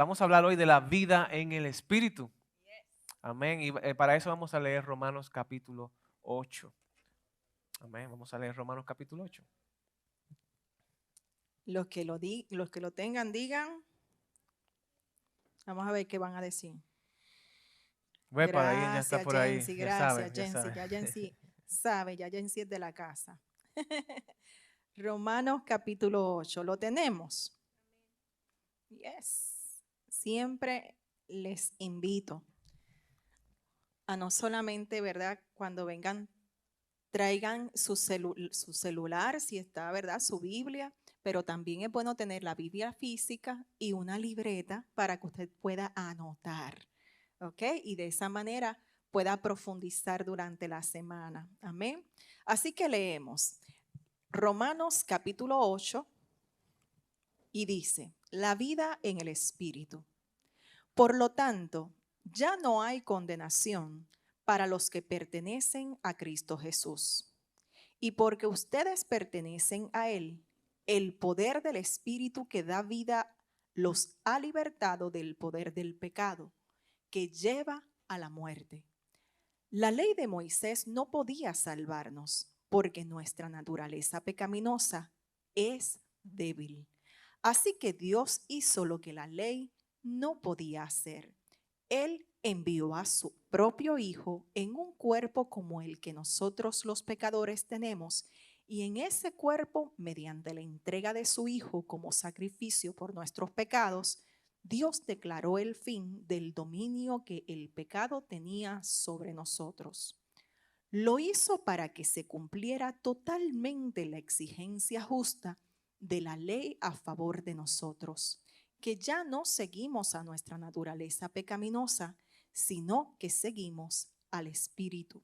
vamos a hablar hoy de la vida en el Espíritu. Amén. Y para eso vamos a leer Romanos capítulo 8. Amén. Vamos a leer Romanos capítulo 8. Los que lo tengan, digan. Vamos a ver qué van a decir. Para ahí ya está Gracias, por ahí. Jensi. Ya sabe, Gracias, ya Jensi. sabe. Ya Jensi sabe, ya Jensi es de la casa. Romanos capítulo 8. ¿Lo tenemos? Yes. Siempre les invito a no solamente, ¿verdad? Cuando vengan, traigan su celular, si está, ¿verdad? Su Biblia, pero también es bueno tener la Biblia física y una libreta para que usted pueda anotar, ¿ok? Y de esa manera pueda profundizar durante la semana. Amén. Así que leemos Romanos capítulo 8 y dice, la vida en el Espíritu. Por lo tanto, ya no hay condenación para los que pertenecen a Cristo Jesús. Y porque ustedes pertenecen a Él, el poder del Espíritu que da vida los ha libertado del poder del pecado, que lleva a la muerte. La ley de Moisés no podía salvarnos, porque nuestra naturaleza pecaminosa es débil. Así que Dios hizo lo que la ley no podía hacer. Él envió a su propio Hijo en un cuerpo como el que nosotros los pecadores tenemos, y en ese cuerpo, mediante la entrega de su Hijo como sacrificio por nuestros pecados, Dios declaró el fin del dominio que el pecado tenía sobre nosotros. Lo hizo para que se cumpliera totalmente la exigencia justa de la ley a favor de nosotros, que ya no seguimos a nuestra naturaleza pecaminosa, sino que seguimos al Espíritu.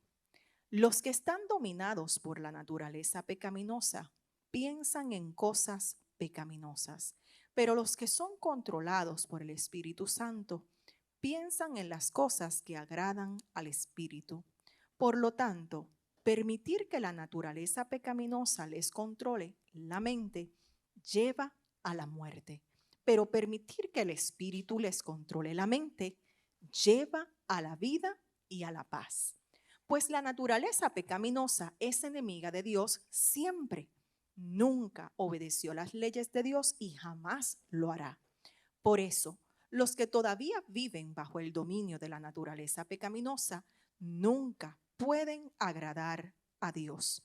Los que están dominados por la naturaleza pecaminosa piensan en cosas pecaminosas, pero los que son controlados por el Espíritu Santo piensan en las cosas que agradan al Espíritu. Por lo tanto, permitir que la naturaleza pecaminosa les controle la mente lleva a la muerte, pero permitir que el Espíritu les controle la mente lleva a la vida y a la paz. Pues la naturaleza pecaminosa es enemiga de Dios siempre. Nunca obedeció las leyes de Dios y jamás lo hará. Por eso, los que todavía viven bajo el dominio de la naturaleza pecaminosa nunca pueden agradar a Dios.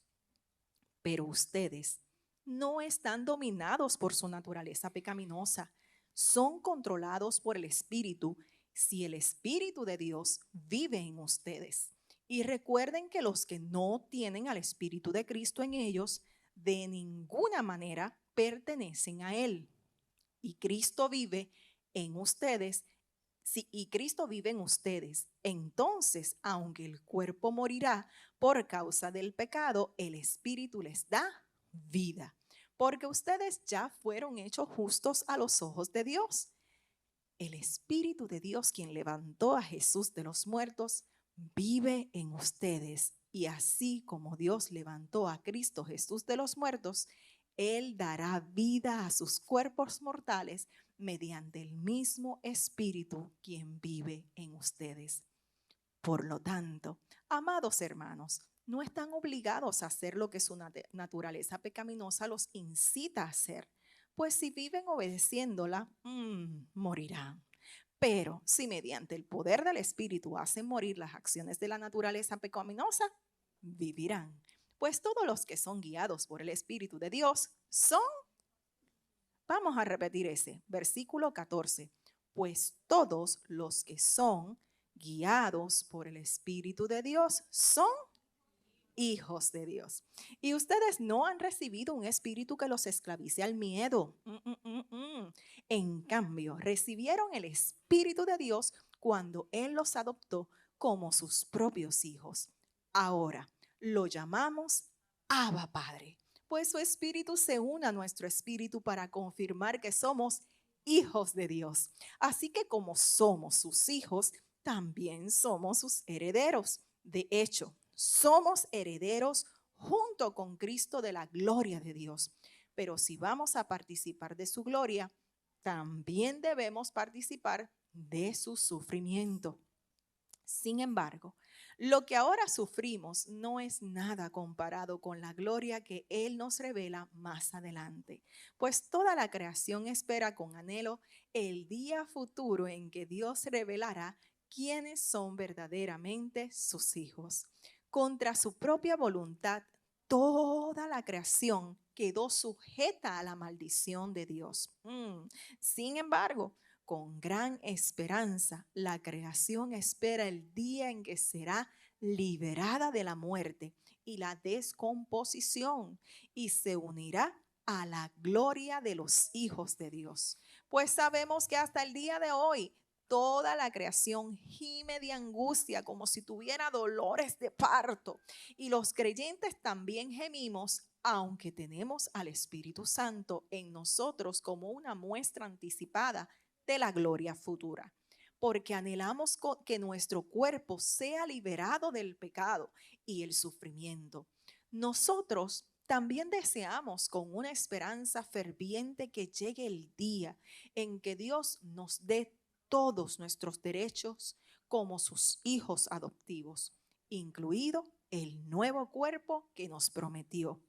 Pero ustedes no están dominados por su naturaleza pecaminosa, son controlados por el Espíritu si el Espíritu de Dios vive en ustedes. Y recuerden que los que no tienen al Espíritu de Cristo en ellos, de ninguna manera pertenecen a Él. Y Cristo vive en ustedes. Y Cristo vive en ustedes, entonces, aunque el cuerpo morirá por causa del pecado, el Espíritu les da vida, porque ustedes ya fueron hechos justos a los ojos de Dios. El Espíritu de Dios, quien levantó a Jesús de los muertos, vive en ustedes. Y así como Dios levantó a Cristo Jesús de los muertos, Él dará vida a sus cuerpos mortales mediante el mismo Espíritu quien vive en ustedes. Por lo tanto, amados hermanos, no están obligados a hacer lo que su naturaleza pecaminosa los incita a hacer, pues si viven obedeciéndola, morirán. Pero si mediante el poder del Espíritu hacen morir las acciones de la naturaleza pecaminosa, vivirán. Pues todos los que son guiados por el Espíritu de Dios son, vamos a repetir ese, versículo 14, pues todos los que son guiados por el Espíritu de Dios son hijos de Dios. Y ustedes no han recibido un espíritu que los esclavice al miedo. En cambio, recibieron el Espíritu de Dios cuando Él los adoptó como sus propios hijos. Ahora lo llamamos Abba Padre, pues su espíritu se une a nuestro espíritu para confirmar que somos hijos de Dios. Así que como somos sus hijos, también somos sus herederos. De hecho, somos herederos junto con Cristo de la gloria de Dios. Pero si vamos a participar de su gloria, también debemos participar de su sufrimiento. Sin embargo, lo que ahora sufrimos no es nada comparado con la gloria que Él nos revela más adelante, pues toda la creación espera con anhelo el día futuro en que Dios revelará quiénes son verdaderamente sus hijos. Contra su propia voluntad, toda la creación quedó sujeta a la maldición de Dios. Sin embargo, con gran esperanza, la creación espera el día en que será liberada de la muerte y la descomposición y se unirá a la gloria de los hijos de Dios. Pues sabemos que hasta el día de hoy toda la creación gime de angustia como si tuviera dolores de parto. Y los creyentes también gemimos, aunque tenemos al Espíritu Santo en nosotros como una muestra anticipada de la gloria futura, porque anhelamos que nuestro cuerpo sea liberado del pecado y el sufrimiento. Nosotros también deseamos con una esperanza ferviente que llegue el día en que Dios nos dé todos nuestros derechos como sus hijos adoptivos, incluido el nuevo cuerpo que nos prometió.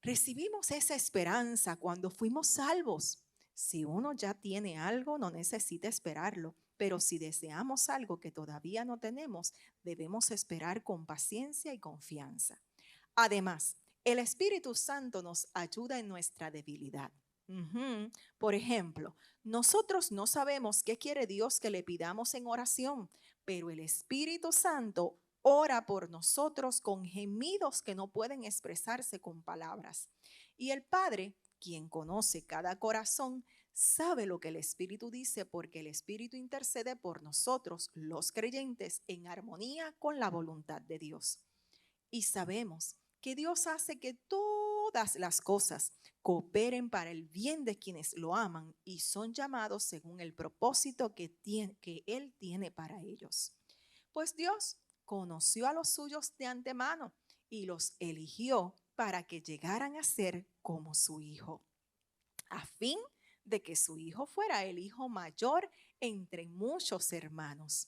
Recibimos esa esperanza cuando fuimos salvos. Si uno ya tiene algo, no necesita esperarlo, pero si deseamos algo que todavía no tenemos, debemos esperar con paciencia y confianza. Además, el Espíritu Santo nos ayuda en nuestra debilidad. Por ejemplo, nosotros no sabemos qué quiere Dios que le pidamos en oración, pero el Espíritu Santo ora por nosotros con gemidos que no pueden expresarse con palabras. Y el Padre, quien conoce cada corazón, sabe lo que el Espíritu dice porque el Espíritu intercede por nosotros, los creyentes, en armonía con la voluntad de Dios. Y sabemos que Dios hace que todas las cosas cooperen para el bien de quienes lo aman y son llamados según el propósito que Él tiene para ellos. Pues Dios conoció a los suyos de antemano y los eligió para que llegaran a ser como su hijo, a fin de que su hijo fuera el hijo mayor entre muchos hermanos.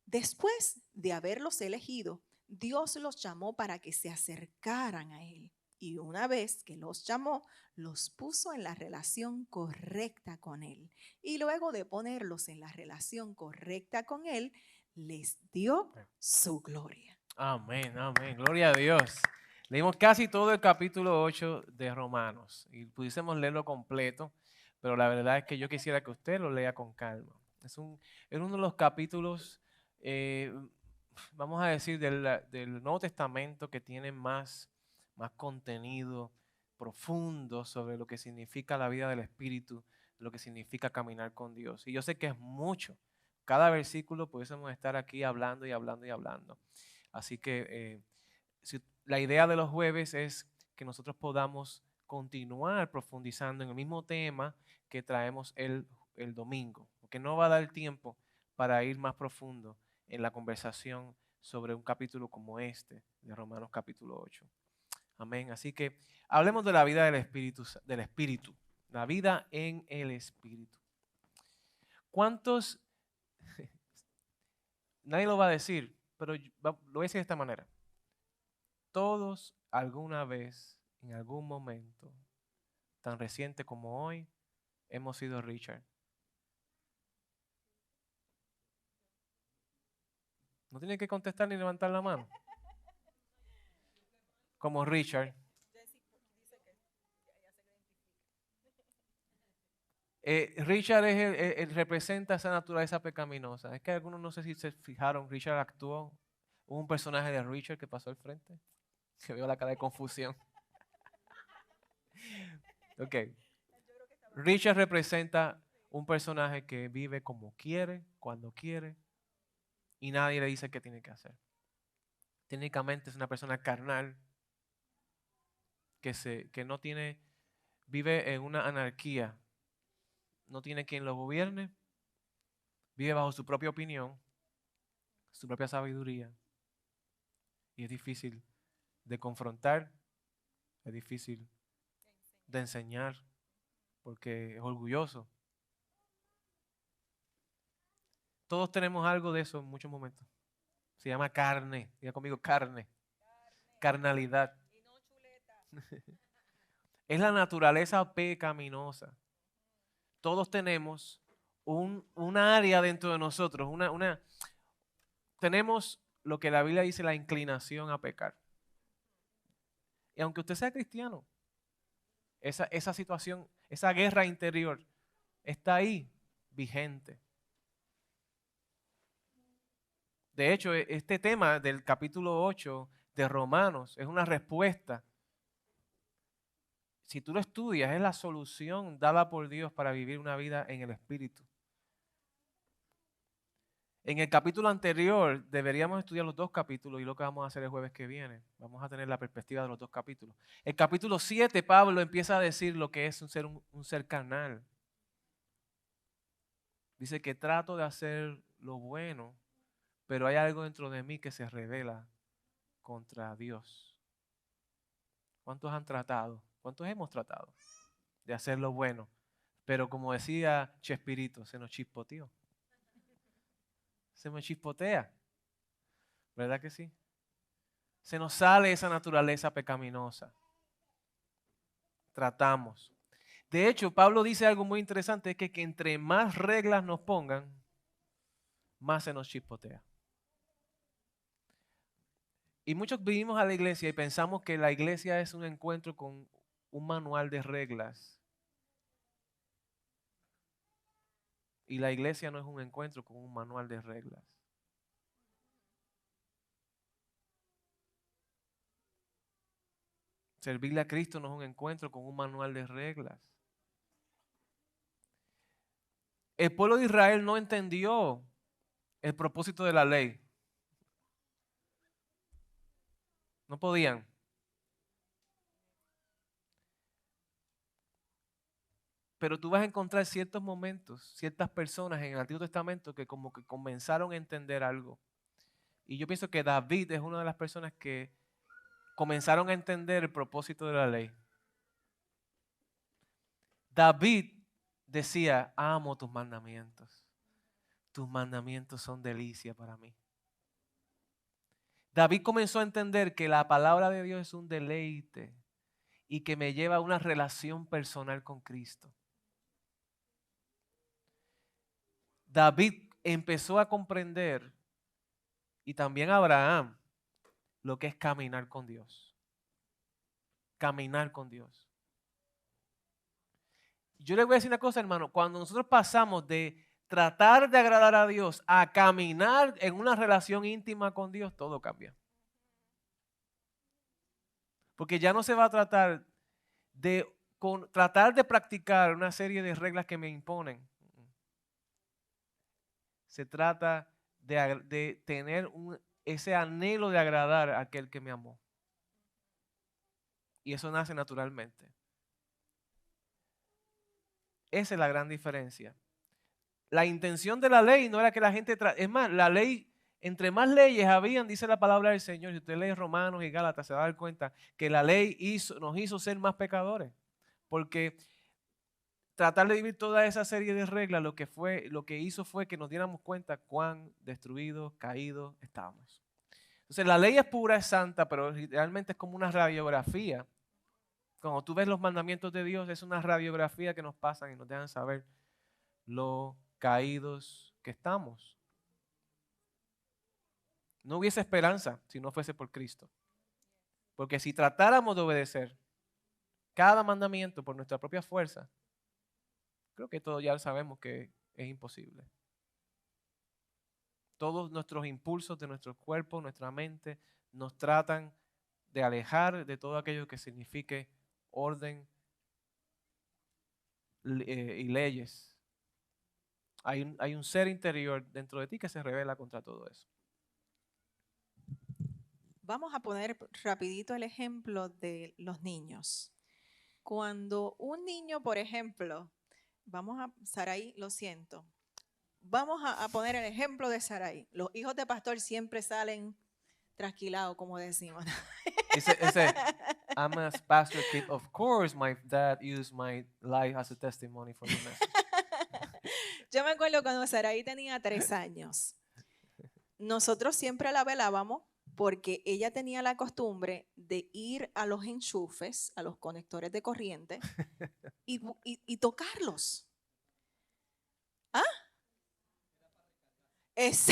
Después de haberlos elegido, Dios los llamó para que se acercaran a Él. Y una vez que los llamó, los puso en la relación correcta con Él. Y luego de ponerlos en la relación correcta con Él, les dio su gloria. Amén, amén. Gloria a Dios. Leímos casi todo el capítulo 8 de Romanos y pudiésemos leerlo completo, pero la verdad es que yo quisiera que usted lo lea con calma. Es uno de los capítulos, vamos a decir, del Nuevo Testamento que tiene más contenido profundo sobre lo que significa la vida del Espíritu, lo que significa caminar con Dios. Y yo sé que es mucho. Cada versículo pudiésemos estar aquí hablando y hablando y hablando. Así que la idea de los jueves es que nosotros podamos continuar profundizando en el mismo tema que traemos el domingo, porque no va a dar tiempo para ir más profundo en la conversación sobre un capítulo como este de Romanos capítulo 8. Amén. Así que hablemos de la vida del Espíritu, la vida en el Espíritu. ¿Cuántos? Nadie lo va a decir, pero lo voy a decir de esta manera. Todos alguna vez, en algún momento, tan reciente como hoy, hemos sido Richard. No tiene que contestar ni levantar la mano. Como Richard. Richard representa esa naturaleza pecaminosa. Es que algunos no sé si se fijaron, Richard actuó, hubo un personaje de Richard que pasó al frente, que veo la cara de confusión. Ok. Richard representa un personaje que vive como quiere, cuando quiere, y nadie le dice qué tiene que hacer. Técnicamente es una persona carnal que no tiene, vive en una anarquía, no tiene quien lo gobierne, vive bajo su propia opinión, su propia sabiduría, y es difícil de confrontar, es difícil de enseñar, porque es orgulloso, Todos tenemos algo de eso en muchos momentos. Se llama carne. Diga conmigo, carne. Carnalidad. Es la naturaleza pecaminosa. Todos tenemos un área dentro de nosotros, tenemos lo que la Biblia dice, la inclinación a pecar. Y aunque usted sea cristiano, esa situación, esa guerra interior está ahí, vigente. De hecho, este tema del capítulo 8 de Romanos es una respuesta. Si tú lo estudias, es la solución dada por Dios para vivir una vida en el Espíritu. En el capítulo anterior deberíamos estudiar los 2 capítulos y lo que vamos a hacer el jueves que viene. Vamos a tener la perspectiva de los 2 capítulos. El capítulo 7, Pablo empieza a decir lo que es un ser carnal. Dice que trato de hacer lo bueno, pero hay algo dentro de mí que se revela contra Dios. ¿Cuántos han tratado? ¿Cuántos hemos tratado de hacer lo bueno? Pero como decía Chespirito, se nos chispoteó. Se me chispotea. ¿Verdad que sí? Se nos sale esa naturaleza pecaminosa. Tratamos. De hecho, Pablo dice algo muy interesante, es que entre más reglas nos pongan, más se nos chispotea. Y muchos vivimos a la iglesia y pensamos que la iglesia es un encuentro con un manual de reglas. Y la iglesia no es un encuentro con un manual de reglas. Servirle a Cristo no es un encuentro con un manual de reglas. El pueblo de Israel no entendió el propósito de la ley. No podían. Pero tú vas a encontrar ciertos momentos, ciertas personas en el Antiguo Testamento que como que comenzaron a entender algo. Y yo pienso que David es una de las personas que comenzaron a entender el propósito de la ley. David decía, amo tus mandamientos. Tus mandamientos son delicia para mí. David comenzó a entender que la palabra de Dios es un deleite y que me lleva a una relación personal con Cristo. David empezó a comprender, y también Abraham, lo que es caminar con Dios. Caminar con Dios. Yo le voy a decir una cosa, hermano, cuando nosotros pasamos de tratar de agradar a Dios a caminar en una relación íntima con Dios, todo cambia. Porque ya no se va a tratar de practicar una serie de reglas que me imponen. Se trata de tener ese anhelo de agradar a aquel que me amó. Y eso nace naturalmente. Esa es la gran diferencia. La intención de la ley no era que la gente... Es más, la ley, entre más leyes habían, dice la palabra del Señor, si usted lee Romanos y Gálatas, se va a dar cuenta que la ley nos hizo ser más pecadores. Porque tratar de vivir toda esa serie de reglas, lo que hizo fue que nos diéramos cuenta cuán destruidos, caídos estábamos. Entonces la ley es pura, es santa, pero realmente es como una radiografía. Cuando tú ves los mandamientos de Dios, es una radiografía que nos pasan y nos dejan saber lo caídos que estamos. No hubiese esperanza si no fuese por Cristo. Porque si tratáramos de obedecer cada mandamiento por nuestra propia fuerza, creo que todos ya sabemos que es imposible. Todos nuestros impulsos de nuestro cuerpo, nuestra mente, nos tratan de alejar de todo aquello que signifique orden y leyes. Hay un ser interior dentro de ti que se revela contra todo eso. Vamos a poner rapidito el ejemplo de los niños. Cuando un niño, por ejemplo, Saraí, lo siento. Vamos a poner el ejemplo de Saraí. Los hijos de pastor siempre salen trasquilados, como decimos. Dice, I'm a pastor kid. Of course, my dad used my life as a testimony for the message. Yo me acuerdo cuando Saraí tenía 3 años. Nosotros siempre la velábamos porque ella tenía la costumbre de ir a los enchufes, a los conectores de corriente y tocarlos. ¿Ah? Es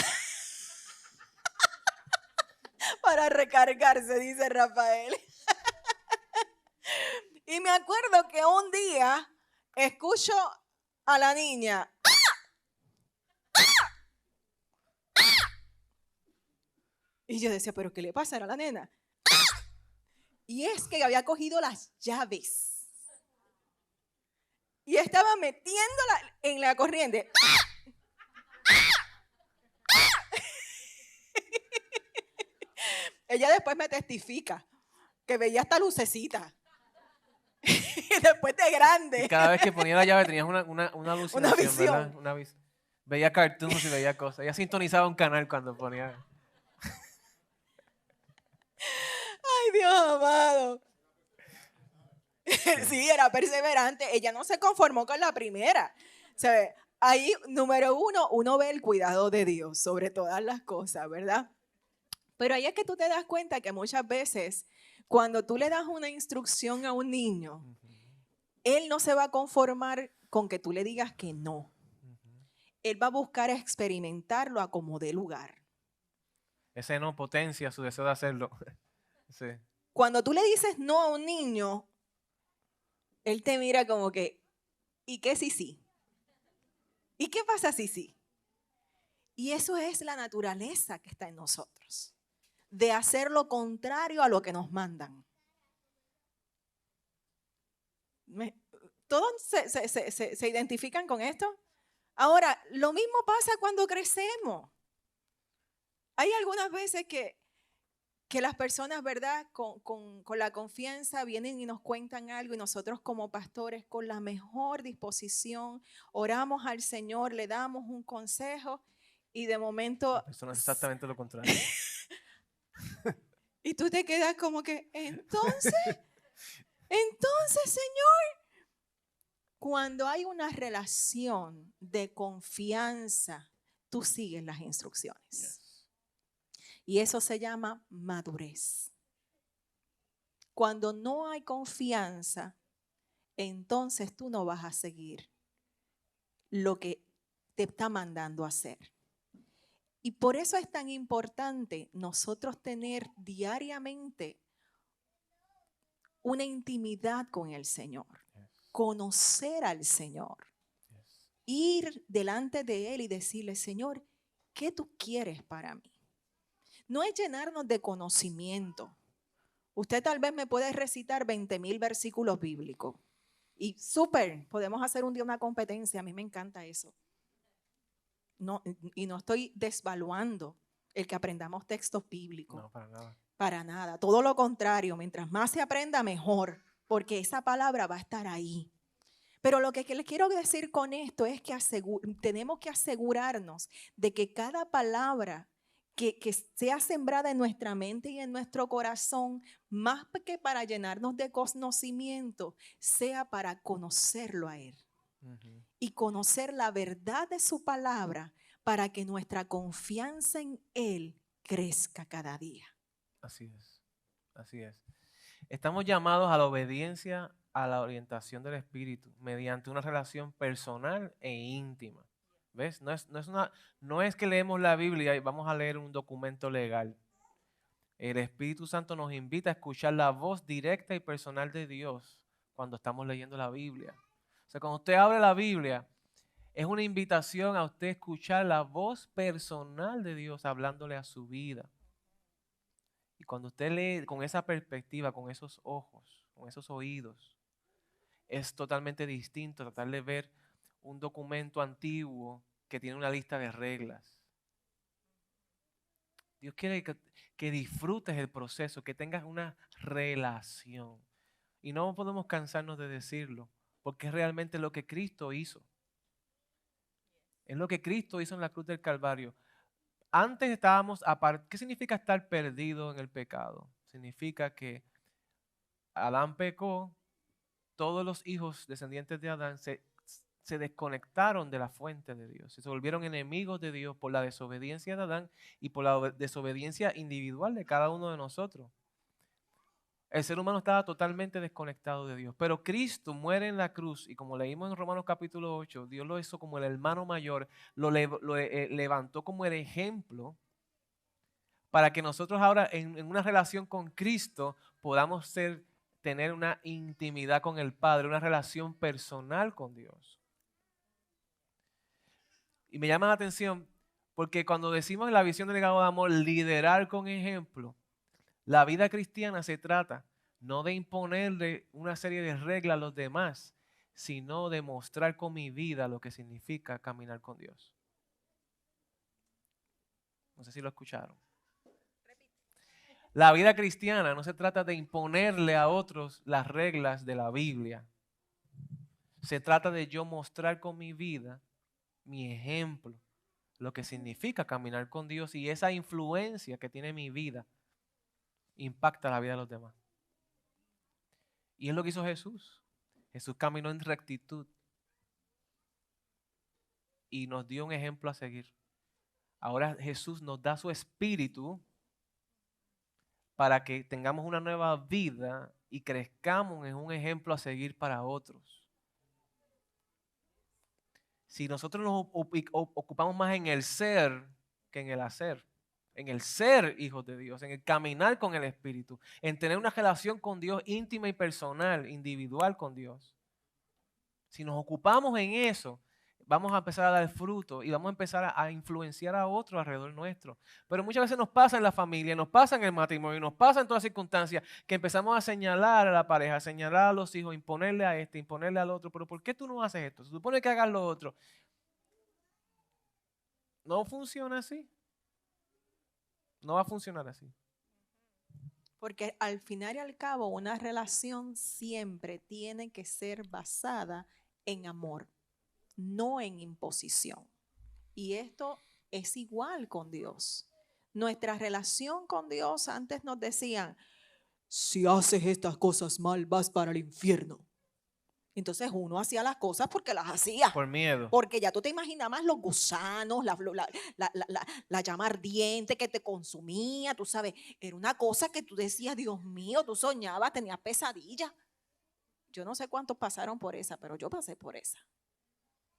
para recargarse, dice Rafael. Y me acuerdo que un día escucho a la niña. Y yo decía, ¿pero qué le pasa a la nena? Y es que había cogido las llaves. Y estaba metiéndola en la corriente. Ella después me testifica que veía esta lucecita. Y después de grande. Y cada vez que ponía la llave tenías una alucinación, visión. ¿verdad? Veía cartoons y veía cosas. Ella sintonizaba un canal cuando ponía. Ay, Dios amado. Sí, era perseverante. Ella no se conformó con la primera. O sea, ahí, número uno, uno ve el cuidado de Dios sobre todas las cosas, ¿verdad? Pero ahí es que tú te das cuenta que muchas veces, cuando tú le das una instrucción a un niño, él no se va a conformar con que tú le digas que no. Él va a buscar experimentarlo a como dé lugar. Ese no potencia su deseo de hacerlo. Sí. Cuando tú le dices no a un niño, él te mira como que, ¿y qué si sí? ¿Y qué pasa si sí? Y eso es la naturaleza que está en nosotros, de hacer lo contrario a lo que nos mandan. ¿Todos se identifican con esto? Ahora, lo mismo pasa cuando crecemos. Hay algunas veces que las personas, ¿verdad? Con la confianza vienen y nos cuentan algo y nosotros como pastores con la mejor disposición oramos al Señor, le damos un consejo y de momento... Eso no es exactamente lo contrario. Y tú te quedas como que, entonces, Señor, cuando hay una relación de confianza, tú sigues las instrucciones. Yes. Y eso se llama madurez. Cuando no hay confianza, entonces tú no vas a seguir lo que te está mandando a hacer. Y por eso es tan importante nosotros tener diariamente una intimidad con el Señor, conocer al Señor, ir delante de Él y decirle, Señor, ¿qué tú quieres para mí? No es llenarnos de conocimiento. Usted tal vez me puede recitar 20,000 versículos bíblicos. Y súper, podemos hacer un día una competencia, a mí me encanta eso. No, y no estoy desvaluando el que aprendamos textos bíblicos. No, para nada. Para nada, todo lo contrario, mientras más se aprenda, mejor, porque esa palabra va a estar ahí. Pero lo que les quiero decir con esto es que tenemos que asegurarnos de que cada palabra que sea sembrada en nuestra mente y en nuestro corazón, más que para llenarnos de conocimiento, sea para conocerlo a Él. Y conocer la verdad de su palabra para que nuestra confianza en Él crezca cada día. Así es, así es. Estamos llamados a la obediencia a la orientación del Espíritu mediante una relación personal e íntima. ¿Ves? No es que leemos la Biblia y vamos a leer un documento legal. El Espíritu Santo nos invita a escuchar la voz directa y personal de Dios cuando estamos leyendo la Biblia. O sea, cuando usted abre la Biblia, es una invitación a usted escuchar la voz personal de Dios hablándole a su vida. Y cuando usted lee con esa perspectiva, con esos ojos, con esos oídos, es totalmente distinto tratar de ver un documento antiguo que tiene una lista de reglas. Dios quiere que disfrutes el proceso, que tengas una relación. Y no podemos cansarnos de decirlo, porque es realmente lo que Cristo hizo. Es lo que Cristo hizo en la cruz del Calvario. Antes estábamos aparte. ¿Qué significa estar perdido en el pecado? Significa que Adán pecó, todos los hijos descendientes de Adán se se desconectaron de la fuente de Dios. Se volvieron enemigos de Dios por la desobediencia de Adán y por la desobediencia individual de cada uno de nosotros. El ser humano estaba totalmente desconectado de Dios. Pero Cristo muere en la cruz y como leímos en Romanos capítulo 8, Dios lo hizo como el hermano mayor, lo levantó como el ejemplo para que nosotros ahora en una relación con Cristo podamos tener una intimidad con el Padre, una relación personal con Dios. Y me llama la atención porque cuando decimos en la visión del legado de amor, liderar con ejemplo, la vida cristiana se trata no de imponerle una serie de reglas a los demás, sino de mostrar con mi vida lo que significa caminar con Dios. No sé si lo escucharon. La vida cristiana no se trata de imponerle a otros las reglas de la Biblia. Se trata de yo mostrar con mi vida, mi ejemplo, lo que significa caminar con Dios y esa influencia que tiene mi vida impacta la vida de los demás. Y es lo que hizo Jesús. Jesús caminó en rectitud y nos dio un ejemplo a seguir. Ahora Jesús nos da su espíritu para que tengamos una nueva vida y crezcamos en un ejemplo a seguir para otros. Si nosotros nos ocupamos más en el ser que en el hacer, en el ser hijos de Dios, en el caminar con el Espíritu, en tener una relación con Dios íntima y personal, individual con Dios. Si nos ocupamos en eso, vamos a empezar a dar fruto y vamos a empezar a influenciar a otros alrededor nuestro. Pero muchas veces nos pasa en la familia, nos pasa en el matrimonio, nos pasa en todas circunstancias que empezamos a señalar a la pareja, a señalar a los hijos, imponerle a este, imponerle al otro. Pero ¿por qué tú no haces esto? Se supone que hagas lo otro. No funciona así. No va a funcionar así. Porque al final y al cabo, una relación siempre tiene que ser basada en amor, no en imposición. Y esto es igual con Dios. Nuestra relación con Dios, antes nos decían, si haces estas cosas mal, vas para el infierno. Entonces uno hacía las cosas porque las hacía. Por miedo. Porque ya tú te imaginabas los gusanos, la llama ardiente que te consumía, tú sabes. Era una cosa que tú decías, Dios mío, tú soñabas, tenías pesadillas. Yo no sé cuántos pasaron por esa, pero yo pasé por esa.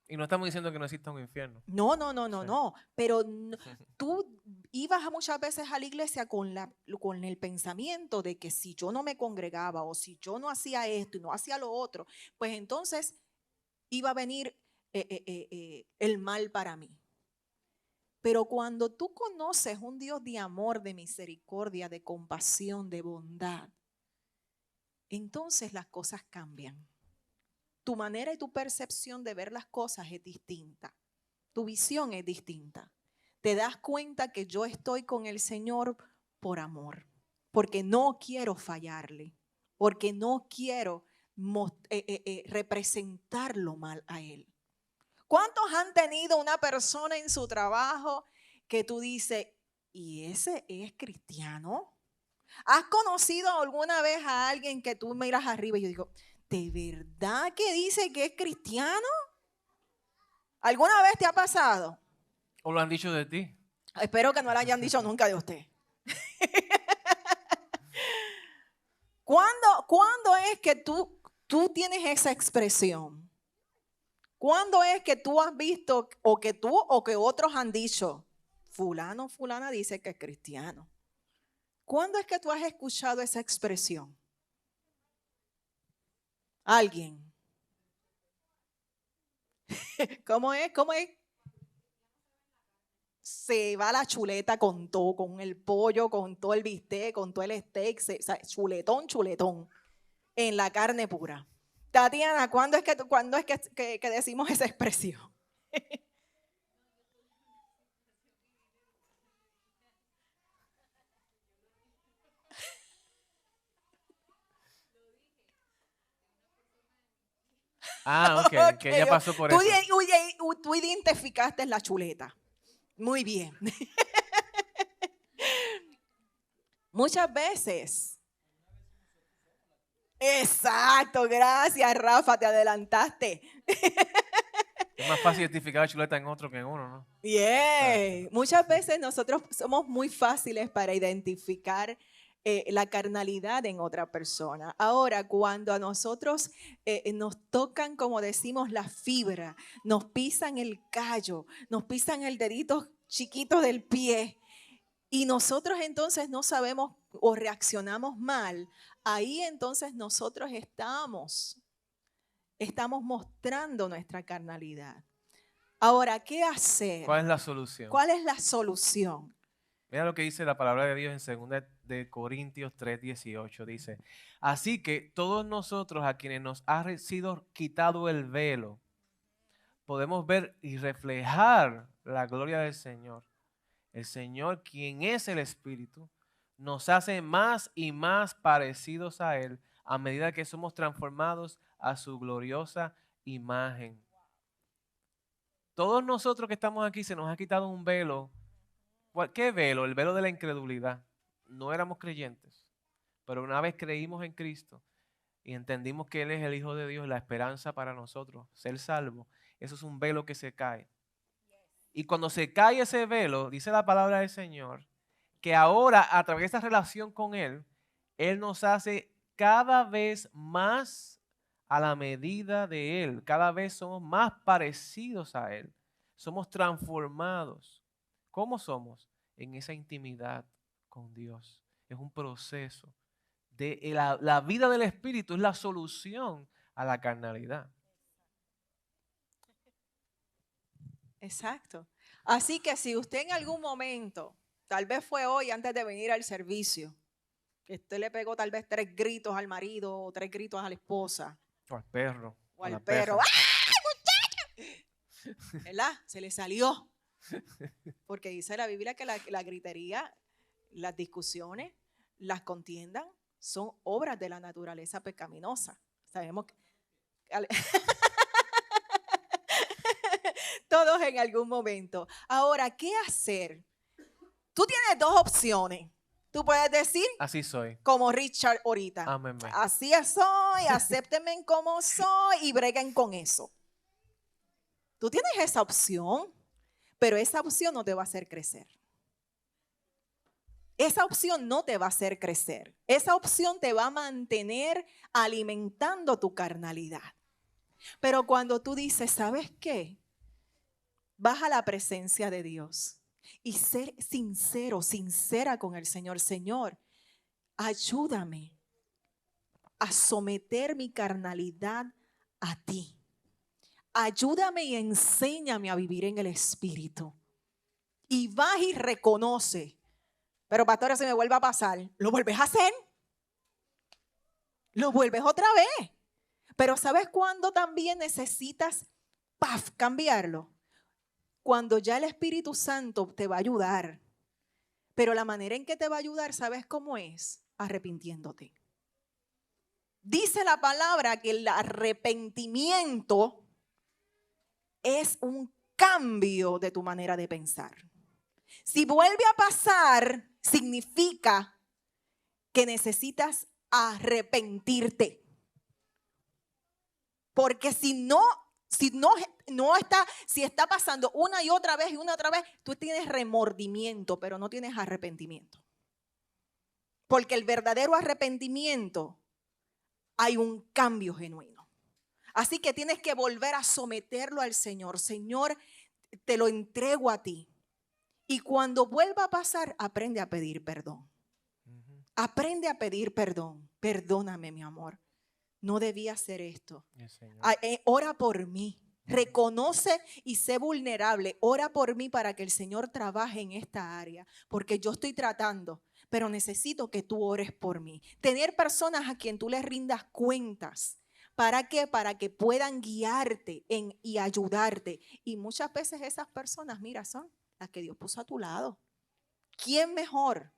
Y no estamos diciendo que no exista un infierno. No. Sí. Pero tú ibas muchas veces a la iglesia con el pensamiento de que si yo no me congregaba o si yo no hacía esto y no hacía lo otro, pues entonces iba a venir el mal para mí. Pero cuando tú conoces un Dios de amor, de misericordia, de compasión, de bondad, entonces las cosas cambian. Tu manera y tu percepción de ver las cosas es distinta. Tu visión es distinta. Te das cuenta que yo estoy con el Señor por amor, porque no quiero fallarle, porque no quiero representarlo mal a Él. ¿Cuántos han tenido una persona en su trabajo que tú dices, ¿y ese es cristiano? ¿Has conocido alguna vez a alguien que tú miras arriba y yo digo, ¿de verdad que dice que es cristiano? ¿Alguna vez te ha pasado? ¿O lo han dicho de ti? Espero que no lo hayan dicho nunca de usted. ¿Cuándo es que tú tienes esa expresión? ¿Cuándo es que tú has visto o que tú o que otros han dicho, fulano, fulana dice que es cristiano? ¿Cuándo es que tú has escuchado esa expresión? ¿Alguien? ¿Cómo es? Se va la chuleta con todo, con el pollo, con todo el bistec, con todo el steak, o sea, chuletón, en la carne pura. Tatiana, ¿cuándo es que decimos esa expresión? Ah, ok, que ella pasó por eso. Tú identificaste la chuleta. Muy bien. Muchas veces. Exacto, gracias Rafa, te adelantaste. Es más fácil identificar la chuleta en otro que en uno, ¿no? Yeah. Muchas veces nosotros somos muy fáciles para identificar la carnalidad en otra persona. Ahora, cuando a nosotros nos tocan, como decimos, la fibra, nos pisan el callo, nos pisan el dedito chiquito del pie y nosotros entonces no sabemos o reaccionamos mal, ahí entonces nosotros estamos mostrando nuestra carnalidad. Ahora, ¿qué hacer? ¿Cuál es la solución? ¿Cuál es la solución? Mira lo que dice la palabra de Dios en 2 de Corintios 3:18. Dice, así que todos nosotros a quienes nos ha sido quitado el velo, podemos ver y reflejar la gloria del Señor. El Señor, quien es el Espíritu, nos hace más y más parecidos a Él a medida que somos transformados a su gloriosa imagen. Todos nosotros que estamos aquí se nos ha quitado un velo. ¿Qué velo? El velo de la incredulidad. No éramos creyentes, pero una vez creímos en Cristo y entendimos que Él es el Hijo de Dios, la esperanza para nosotros, ser salvos, eso es un velo que se cae. Y cuando se cae ese velo, dice la palabra del Señor, que ahora a través de esta relación con Él, Él nos hace cada vez más a la medida de Él. Cada vez somos más parecidos a Él. Somos transformados. ¿Cómo somos? En esa intimidad con Dios. Es un proceso. La vida del Espíritu es la solución a la carnalidad. Exacto. Así que si usted en algún momento, tal vez fue hoy antes de venir al servicio, que usted le pegó tal vez 3 gritos al marido o 3 gritos a la esposa O al perro. o A la al perro, perra. ¡ah, muchacho! ¿Verdad? Se le salió. Porque dice la Biblia que la gritería, las discusiones, las contiendas son obras de la naturaleza pecaminosa. Sabemos que todos en algún momento. Ahora, ¿qué hacer? Tú tienes 2 opciones. Tú puedes decir, Así soy. como Richard ahorita, Amén. así soy, acéptenme como soy y breguen con eso. Tú tienes esa opción, pero esa opción no te va a hacer crecer. Esa opción no te va a hacer crecer. Esa opción te va a mantener alimentando tu carnalidad. Pero cuando tú dices, ¿sabes qué? Vas a la presencia de Dios y ser sincero, sincera con el Señor. Señor, ayúdame a someter mi carnalidad a ti. Ayúdame y enséñame a vivir en el Espíritu. Y vas y reconoce. Pero pastora, se me vuelve a pasar. ¿Lo vuelves a hacer? ¿Lo vuelves otra vez? Pero ¿sabes cuándo también necesitas cambiarlo? Cuando ya el Espíritu Santo te va a ayudar. Pero la manera en que te va a ayudar, ¿sabes cómo es? Arrepintiéndote. Dice la palabra que el arrepentimiento es un cambio de tu manera de pensar. Si vuelve a pasar, significa que necesitas arrepentirte. Porque si está pasando una y otra vez, tú tienes remordimiento, pero no tienes arrepentimiento. Porque el verdadero arrepentimiento, hay un cambio genuino. Así que tienes que volver a someterlo al Señor. Señor, te lo entrego a ti. Y cuando vuelva a pasar, aprende a pedir perdón. Aprende a pedir perdón. Perdóname, mi amor. No debía hacer esto. Ora por mí. Reconoce y sé vulnerable. Ora por mí para que el Señor trabaje en esta área. Porque yo estoy tratando, pero necesito que tú ores por mí. Tener personas a quien tú les rindas cuentas. ¿Para qué? Para que puedan guiarte y ayudarte. Y muchas veces esas personas, mira, son las que Dios puso a tu lado. ¿Quién mejor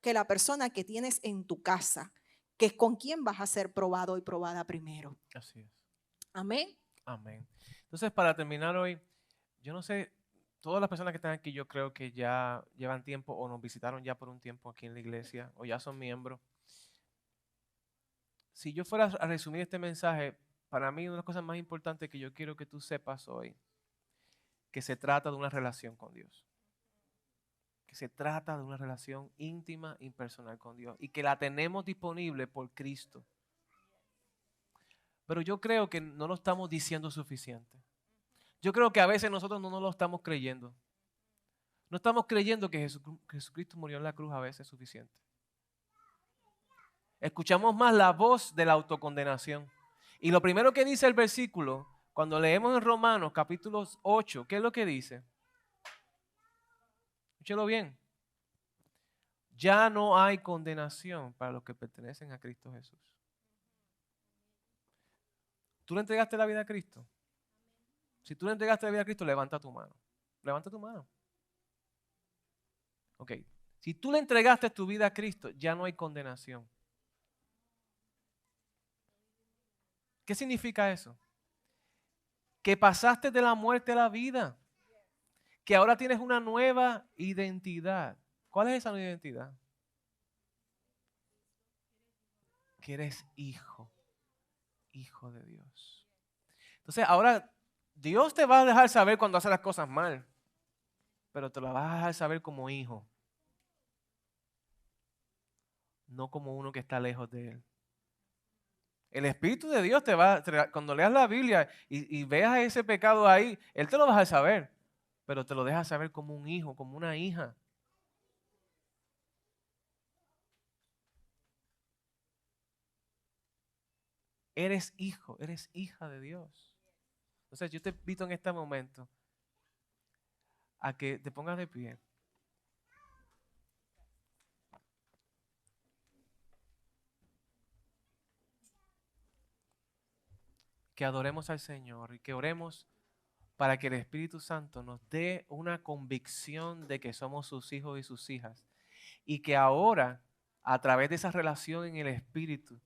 que la persona que tienes en tu casa? Que es con quien vas a ser probado y probada primero. Así es. Amén. Amén. Entonces, para terminar hoy, yo no sé, todas las personas que están aquí, yo creo que ya llevan tiempo o nos visitaron ya por un tiempo aquí en la iglesia o ya son miembros. Si yo fuera a resumir este mensaje, para mí una de las cosas más importantes que yo quiero que tú sepas hoy que se trata de una relación con Dios. Que se trata de una relación íntima y personal con Dios y que la tenemos disponible por Cristo. Pero yo creo que no lo estamos diciendo suficiente. Yo creo que a veces nosotros no nos lo estamos creyendo. No estamos creyendo que Jesucristo murió en la cruz a veces suficiente. Escuchamos más la voz de la autocondenación. Y lo primero que dice el versículo, cuando leemos en Romanos capítulo 8, ¿qué es lo que dice? Escúchelo bien. Ya no hay condenación para los que pertenecen a Cristo Jesús. ¿Tú le entregaste la vida a Cristo? Si tú le entregaste la vida a Cristo, levanta tu mano. Levanta tu mano. Ok. Si tú le entregaste tu vida a Cristo, ya no hay condenación. ¿Qué significa eso? Que pasaste de la muerte a la vida. Que ahora tienes una nueva identidad. ¿Cuál es esa nueva identidad? Que eres hijo de Dios. Entonces ahora Dios te va a dejar saber cuando haces las cosas mal, pero te lo vas a dejar saber como hijo, no como uno que está lejos de Él. El Espíritu de Dios cuando leas la Biblia y veas ese pecado ahí, Él te lo va a dejar saber, pero te lo deja saber como un hijo, como una hija. Eres hijo, eres hija de Dios. Entonces yo te invito en este momento a que te pongas de pie. Que adoremos al Señor y que oremos para que el Espíritu Santo nos dé una convicción de que somos sus hijos y sus hijas. Y que ahora, a través de esa relación en el Espíritu,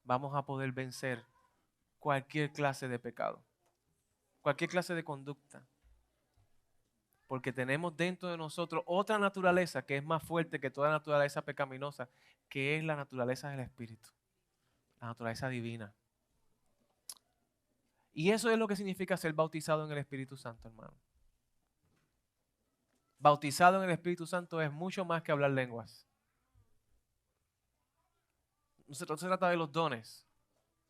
vamos a poder vencer cualquier clase de pecado, cualquier clase de conducta. Porque tenemos dentro de nosotros otra naturaleza que es más fuerte que toda naturaleza pecaminosa, que es la naturaleza del Espíritu, la naturaleza divina. Y eso es lo que significa ser bautizado en el Espíritu Santo, hermano. Bautizado en el Espíritu Santo es mucho más que hablar lenguas. No se trata de los dones,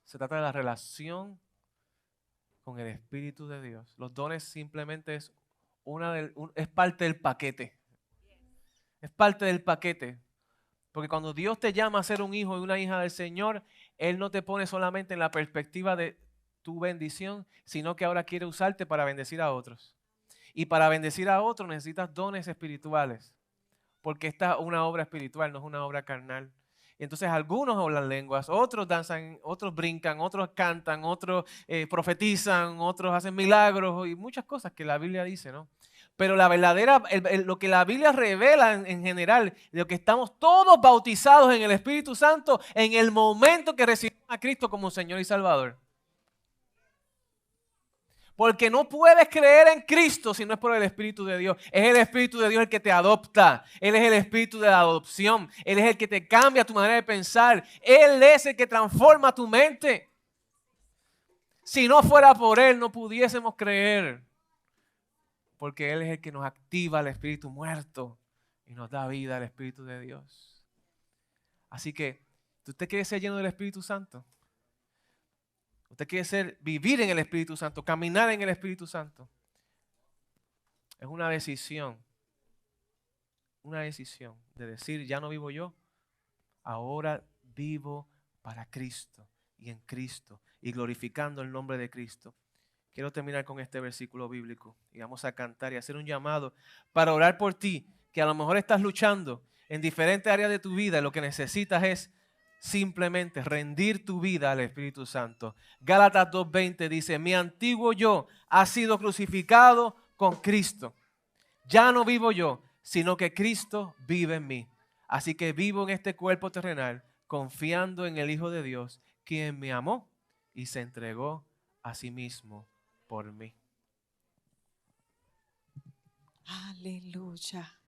se trata de la relación con el Espíritu de Dios. Los dones simplemente es parte del paquete. Es parte del paquete. Porque cuando Dios te llama a ser un hijo y una hija del Señor, Él no te pone solamente en la perspectiva de tu bendición, sino que ahora quiere usarte para bendecir a otros. Y para bendecir a otros necesitas dones espirituales. Porque esta es una obra espiritual, no es una obra carnal. Y entonces algunos hablan lenguas, otros danzan, otros brincan, otros cantan, otros profetizan, otros hacen milagros y muchas cosas que la Biblia dice, ¿no? Pero la verdadera, lo que la Biblia revela en general, de que estamos todos bautizados en el Espíritu Santo en el momento que recibimos a Cristo como Señor y Salvador. Porque no puedes creer en Cristo si no es por el Espíritu de Dios. Es el Espíritu de Dios el que te adopta. Él es el Espíritu de la adopción. Él es el que te cambia tu manera de pensar. Él es el que transforma tu mente. Si no fuera por Él, no pudiésemos creer. Porque Él es el que nos activa el Espíritu muerto y nos da vida al Espíritu de Dios. Así que, ¿usted quiere ser lleno del Espíritu Santo? Usted quiere vivir en el Espíritu Santo, caminar en el Espíritu Santo. Es una decisión de decir, ya no vivo yo, ahora vivo para Cristo y en Cristo y glorificando el nombre de Cristo. Quiero terminar con este versículo bíblico y vamos a cantar y hacer un llamado para orar por ti, que a lo mejor estás luchando en diferentes áreas de tu vida y lo que necesitas es simplemente rendir tu vida al Espíritu Santo. Gálatas 2:20 dice, mi antiguo yo ha sido crucificado con Cristo. Ya no vivo yo, sino que Cristo vive en mí. Así que vivo en este cuerpo terrenal, confiando en el Hijo de Dios, quien me amó y se entregó a sí mismo por mí. Aleluya.